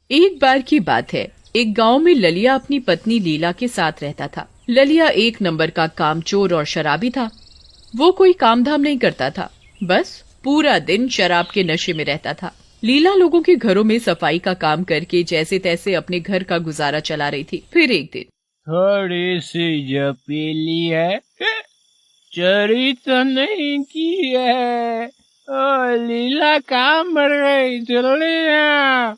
एक बार की बात है, एक गांव में ललिया अपनी पत्नी लीला के साथ रहता था। ललिया एक नंबर का कामचोर और शराबी था। वो कोई काम धाम नहीं करता था, बस पूरा दिन शराब के नशे में रहता था। लीला लोगों के घरों में सफाई का काम करके जैसे तैसे अपने घर का गुजारा चला रही थी। फिर एक दिन, थोड़ी सी जो पीली है, चोरी तो नहीं की है। ओ लीला, कहाँ मर गई? जल्दी आ,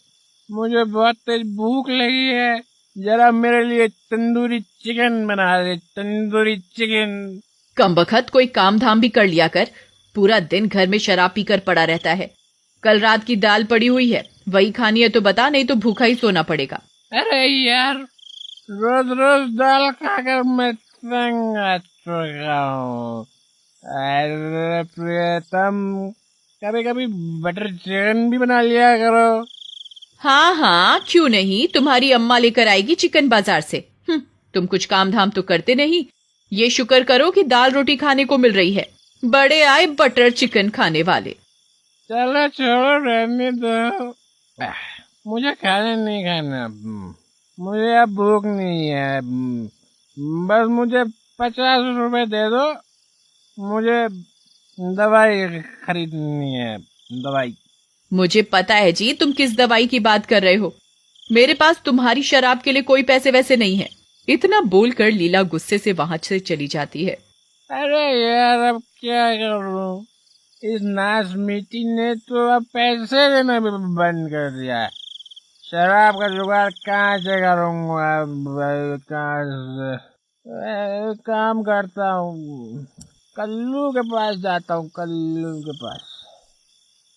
मुझे बहुत तेज भूख लगी है। जरा मेरे लिए तंदूरी चिकन बना दे, तंदूरी चिकन। कमबख्त कोई काम धाम भी कर लिया कर। पूरा दिन घर में शराब पीकर पड़ा रहता है। कल रात की दाल पड़ी हुई है, वही खानी है तो बता, नहीं तो भूखा ही सोना पड़ेगा। अरे यार, रोज रोज दाल खाकर मैं तंग आ चुका हूँ। अरे प्रियतम, कभी कभी बटर चिकन भी बना लिया करो। हाँ हाँ, क्यों नहीं, तुम्हारी अम्मा लेकर आएगी चिकन बाजार से। तुम कुछ काम धाम तो करते नहीं। ये शुक्र करो कि दाल रोटी खाने को मिल रही है। बड़े आए बटर चिकन खाने वाले। चलो छोड़ो, रहने दो। मुझे खाना नहीं खाना। मुझे अब भूख नहीं है। बस मुझे 50 रुपए दे दो। मुझे दवाई खरीदनी है, दवाई। मुझे पता है जी, तुम किस दवाई की बात कर रहे हो। मेरे पास तुम्हारी शराब के लिए कोई पैसे वैसे नहीं है। इतना बोलकर लीला गुस्से से वहां से चली जाती है। अरे यार, अब क्या करूं? इस नासमीती ने तो अब पैसे देना भी बंद कर दिया है। शराब का जुगाड़ कहाँ से करूंगा? अब कहाँ से? काम करता हूँ, कल्लू के पास जाता हूँ, कल्लू के पास।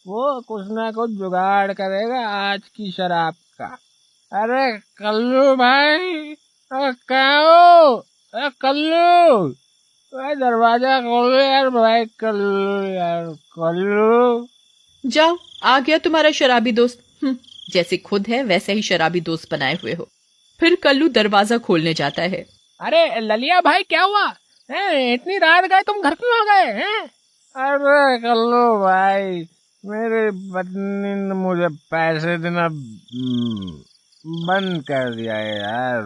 वो कुछ ना कुछ जुगाड़ करेगा आज की शराब का। अरे कल्लू भाई, कहाँ हो? कल्लू, दरवाजा खोलो यार भाई। कल्लू यार, कल्लू। जाओ, आ गया तुम्हारा शराबी दोस्त। जैसे खुद है वैसे ही शराबी दोस्त बनाए हुए हो। फिर कल्लू दरवाजा खोलने जाता है। अरे ललिया भाई, क्या हुआ है? इतनी रात गए तुम, घर क्यों आ गए हैं? अरे कल्लू भाई, मेरी पत्नी ने मुझे पैसे देना बंद कर दिया है यार।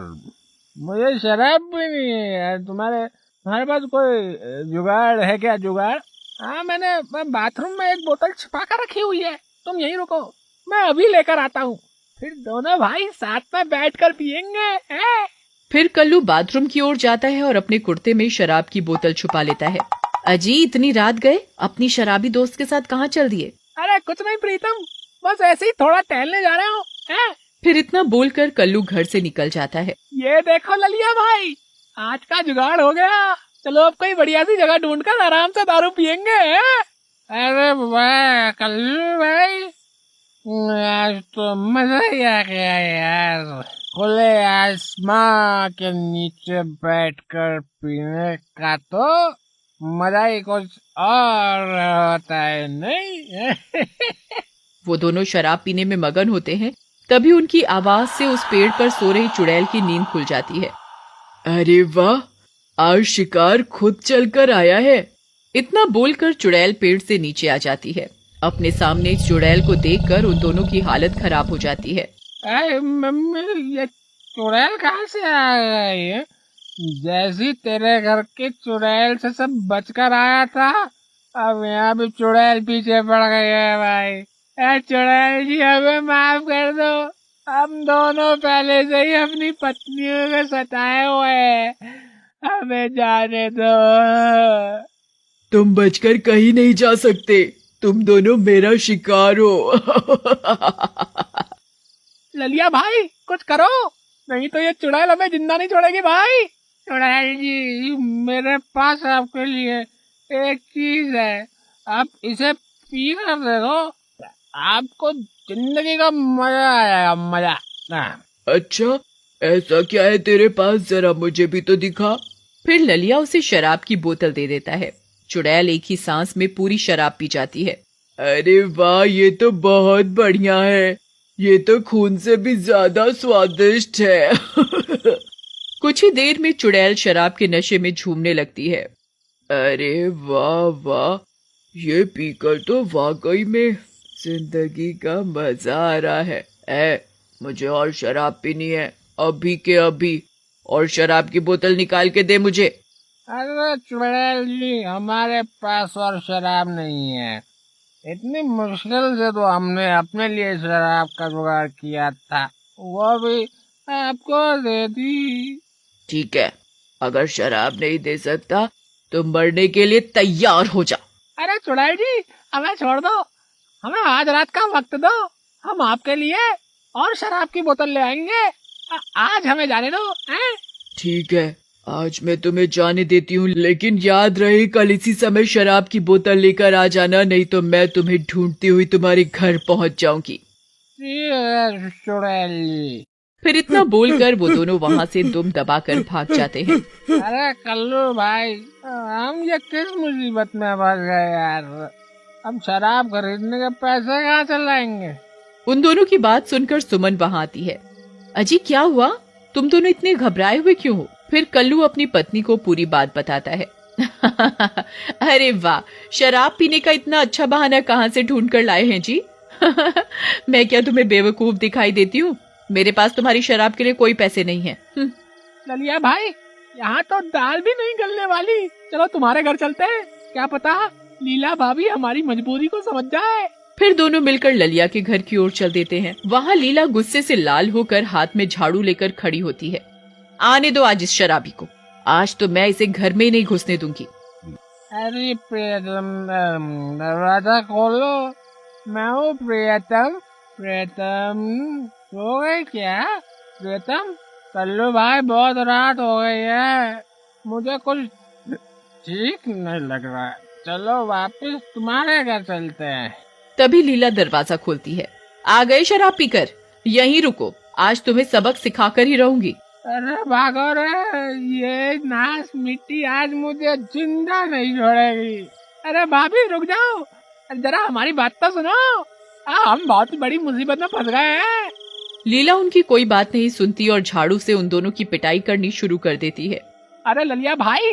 मुझे शराब भी नहीं है यार। तुम्हारे पास कोई जुगाड़ है क्या? जुगाड़? हाँ, मैं बाथरूम में एक बोतल छिपा कर रखी हुई है। तुम यहीं रुको, मैं अभी लेकर आता हूँ। फिर दोनों भाई साथ में बैठकर पियेंगे, हैं? फिर कल्लू बाथरूम की ओर जाता है और अपने कुर्ते में शराब की बोतल छुपा लेता है। अजी, इतनी रात गए, अपनी शराबी दोस्त के साथ कहाँ चल दिए? अरे कुछ नहीं प्रीतम, बस ऐसे ही थोड़ा टहलने जा रहे हो, हैं? फिर इतना बोलकर कल्लू घर से निकल जाता है। ये देखो ललिया भाई, आज का जुगाड़ हो गया। चलो अब कोई बढ़िया सी जगह ढूंढकर आराम से दारू पियेंगे, हैं? अरे वाह कल्लू भाई, आज तो मजा ही आ गया यार। खुले आसमां के नीचे बैठकर पीने का तो मजा ही कुछ और होता है, नहीं? वो दोनों शराब पीने में मगन होते हैं। तभी उनकी आवाज से उस पेड़ पर सो रही चुड़ैल की नींद खुल जाती है। अरे वाह, आज शिकार खुद चलकर आया है। इतना बोलकर चुड़ैल पेड़ से नीचे आ जाती है। अपने सामने इस चुड़ैल को देखकर उन दोनों की हालत खराब हो जाती है। अरे मम्मी, ये चुड़ैल कहाँ से आ गई है? जैसी तेरे घर के चुड़ैल से सब बचकर आया था, अब यहाँ भी चुड़ैल पीछे पड़ गई है भाई। चुड़ैल जी, हमें माफ कर दो। हम दोनों पहले से ही अपनी पत्नियों को सताए हुए हैं, हमें जाने दो। तुम बचकर कहीं नहीं जा सकते, तुम दोनों मेरा शिकार हो। ललिया भाई, कुछ करो, नहीं तो ये चुड़ैल हमें जिंदा नहीं छोड़ेगी भाई। चुड़ैल जी, मेरे पास आपके लिए एक चीज है, आप इसे पी कर देखो, आपको जिंदगी का मजा आएगा, मजा। अच्छा, ऐसा क्या है तेरे पास, जरा मुझे भी तो दिखा। फिर ललिया उसे शराब की बोतल दे देता है। चुड़ैल एक ही सांस में पूरी शराब पी जाती है। अरे वाह, ये तो बहुत बढ़िया है, ये तो खून से भी ज्यादा स्वादिष्ट है। कुछ ही देर में चुड़ैल शराब के नशे में झूमने लगती है। अरे वाह वाह, ये पीकर तो वाकई में जिंदगी का मजा आ रहा है। मुझे और शराब पीनी है, अभी के अभी। और शराब की बोतल निकाल के दे मुझे। अरे चुड़ैल जी, हमारे पास और शराब नहीं है। इतनी मुश्किल से तो हमने अपने लिए शराब का जुगाड़ किया था, वो भी आपको दे दी। ठीक है, अगर शराब नहीं दे सकता तो मरने के लिए तैयार हो जा। अरे चुड़ैल जी, हमें छोड़ दो, हमें आज रात का वक्त दो, हम आपके लिए और शराब की बोतल ले आएंगे। आज हमें जाने दो, हैं? ठीक है, आज मैं तुम्हें जाने देती हूँ, लेकिन याद रहे कल इसी समय शराब की बोतल लेकर आ जाना, नहीं तो मैं तुम्हें ढूंढती हुई तुम्हारे घर पहुँच जाऊंगी। चुड़ैल जी। फिर इतना बोलकर वो दोनों वहाँ से दुम दबाकर भाग जाते हैं। अरे कल्लू भाई, हम ये किस मुसीबत में फंस गए यार। हम शराब खरीदने के पैसे कहाँ से लाएंगे? उन दोनों की बात सुनकर सुमन वहाँ आती है। अजी क्या हुआ, तुम दोनों इतने घबराए हुए क्यों हो? फिर कल्लू अपनी पत्नी को पूरी बात बताता है। अरे वाह, शराब पीने का इतना अच्छा बहाना कहाँ से ढूंढ कर लाए हैं जी? मैं क्या तुम्हें बेवकूफ दिखाई देती हूँ? मेरे पास तुम्हारी शराब के लिए कोई पैसे नहीं है। ललिया भाई, यहाँ तो दाल भी नहीं गलने वाली। चलो तुम्हारे घर चलते हैं, क्या पता लीला भाभी हमारी मजबूरी को समझ जाए। फिर दोनों मिलकर ललिया के घर की ओर चल देते हैं। वहाँ लीला गुस्से से लाल होकर हाथ में झाड़ू लेकर खड़ी होती है। आने दो आज इस शराबी को, आज तो मैं इसे घर में ही नहीं घुसने दूंगी। अरे प्रियतम, दरवाजा खोलो, मैं हूँ प्रियतम। प्रियतम सो गई क्या? प्रियतम, कल्लू भाई बहुत रात हो गई है, मुझे कुछ ठीक नहीं लग रहा है। चलो वापस तुम्हारे घर चलते हैं। तभी लीला दरवाजा खोलती है। आ गए शराब पीकर? यहीं रुको, आज तुम्हें सबक सिखाकर ही रहूंगी। अरे भागो रे, ये नाश मिट्टी आज मुझे जिंदा नहीं छोड़ेगी। अरे भाभी रुक जाओ, जरा हमारी बात तो सुनो, हम बहुत बड़ी मुसीबत में फंस गए हैं। लीला उनकी कोई बात नहीं सुनती और झाड़ू से उन दोनों की पिटाई करनी शुरू कर देती है। अरे ललिया भाई,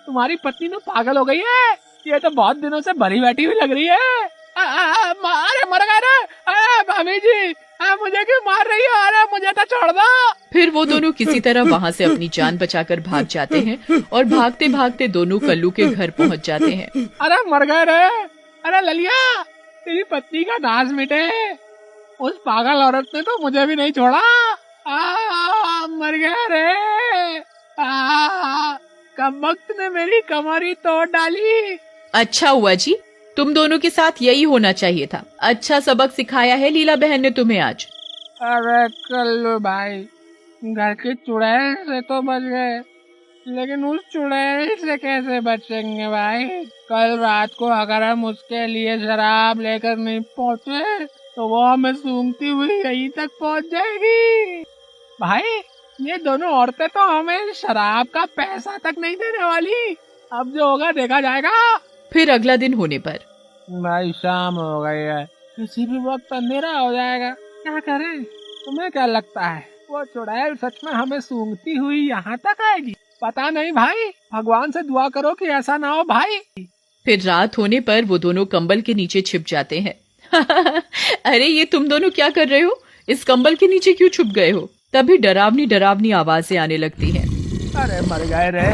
तुम्हारी पत्नी तो पागल हो गई है, ये तो बहुत दिनों से भरी बैठी हुई लग रही है। अरे मर गए रे, अरे भाभी जी, मुझे क्यों मार रही हो? अरे मुझे तो छोड़ दो। फिर वो दोनों किसी तरह वहाँ से अपनी जान बचाकर भाग जाते हैं और भागते भागते दोनों कल्लू के घर पहुँच जाते हैं। अरे मर गए रे, अरे ललिया, तेरी पत्नी का नाश मिटे, उस पागल औरत ने तो मुझे भी नहीं छोड़ा। मर गया रे, कब वक्त ने मेरी कमरी तोड़ डाली। अच्छा हुआ जी, तुम दोनों के साथ यही होना चाहिए था। अच्छा सबक सिखाया है लीला बहन ने तुम्हें आज। अरे कल्लू भाई, घर की चुड़ैल से तो बच गए, लेकिन उस चुड़ैल से कैसे बचेंगे भाई? कल रात को अगर हम उसके लिए शराब लेकर नहीं पहुँचे तो वो हमें सूंघती हुई यहीं तक पहुँच जाएगी। भाई, ये दोनों औरतें तो हमें शराब का पैसा तक नहीं देने वाली। अब जो होगा देखा जाएगा। फिर अगला दिन होने पर भाई शाम हो गई है, किसी भी वक्त अंधेरा हो जाएगा, क्या करें? तुम्हें क्या लगता है वो चुड़ैल सच में हमें सूंघती हुई यहाँ तक आएगी? पता नहीं भाई, भगवान से दुआ करो कि ऐसा ना हो भाई। फिर रात होने पर वो दोनों कंबल के नीचे छिप जाते हैं। अरे ये तुम दोनों क्या कर रहे हो? इस कंबल के नीचे क्यों छुप गए हो? तभी डरावनी डरावनी आवाजें आने लगती हैं। अरे मर गए रे,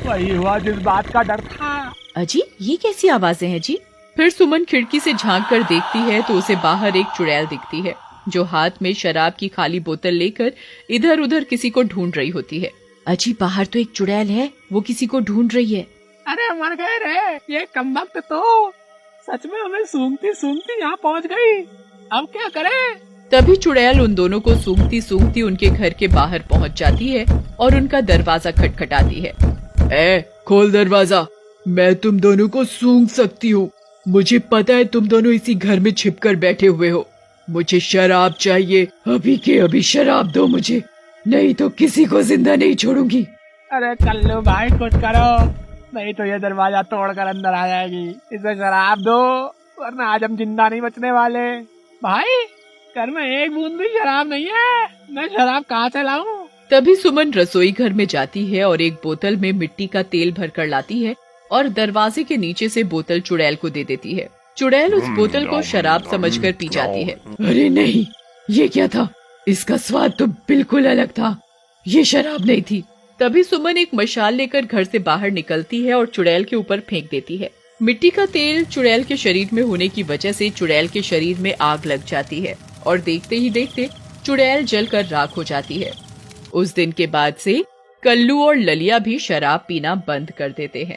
वही हुआ जिस बात का डर था। अजी ये कैसी आवाजें हैं जी? फिर सुमन खिड़की से झांक कर देखती है तो उसे बाहर एक चुड़ैल दिखती है जो हाथ में शराब की खाली बोतल लेकर इधर उधर किसी को ढूंढ रही होती है। अजी बाहर तो एक चुड़ैल है, वो किसी को ढूंढ रही है। अरे मर गए रे, ये कमबख्त तो सच में हमें सूंघती सूंघती यहाँ पहुँच गई। अब क्या करें? तभी चुड़ैल उन दोनों को सूंघती सूंघती उनके घर के बाहर पहुँच जाती है और उनका दरवाजा खटखटाती है। ए, खोल दरवाजा, मैं तुम दोनों को सूंघ सकती हूँ। मुझे पता है तुम दोनों इसी घर में छिपकर बैठे हुए हो। मुझे शराब चाहिए, अभी के अभी शराब दो मुझे, नहीं तो किसी को जिंदा नहीं छोड़ूंगी। अरे कल्लू भाई कुछ करो, नहीं तो ये दरवाजा तोड़कर अंदर आ जाएगी। इसे शराब दो, वरना आज हम जिंदा नहीं बचने वाले। भाई, घर में एक बूंद भी शराब नहीं है, मैं शराब कहाँ से लाऊं? तभी सुमन रसोई घर में जाती है और एक बोतल में मिट्टी का तेल भरकर लाती है और दरवाजे के नीचे से बोतल चुड़ैल को दे देती है। चुड़ैल उस बोतल को शराब समझकर पी जाती है। अरे नहीं, ये क्या था? इसका स्वाद तो बिल्कुल अलग था, ये शराब नहीं थी। तभी सुमन एक मशाल लेकर घर से बाहर निकलती है और चुड़ैल के ऊपर फेंक देती है। मिट्टी का तेल चुड़ैल के शरीर में होने की वजह से चुड़ैल के शरीर में आग लग जाती है और देखते ही देखते चुड़ैल जलकर राख हो जाती है। उस दिन के बाद से कल्लू और ललिया भी शराब पीना बंद कर देते हैं।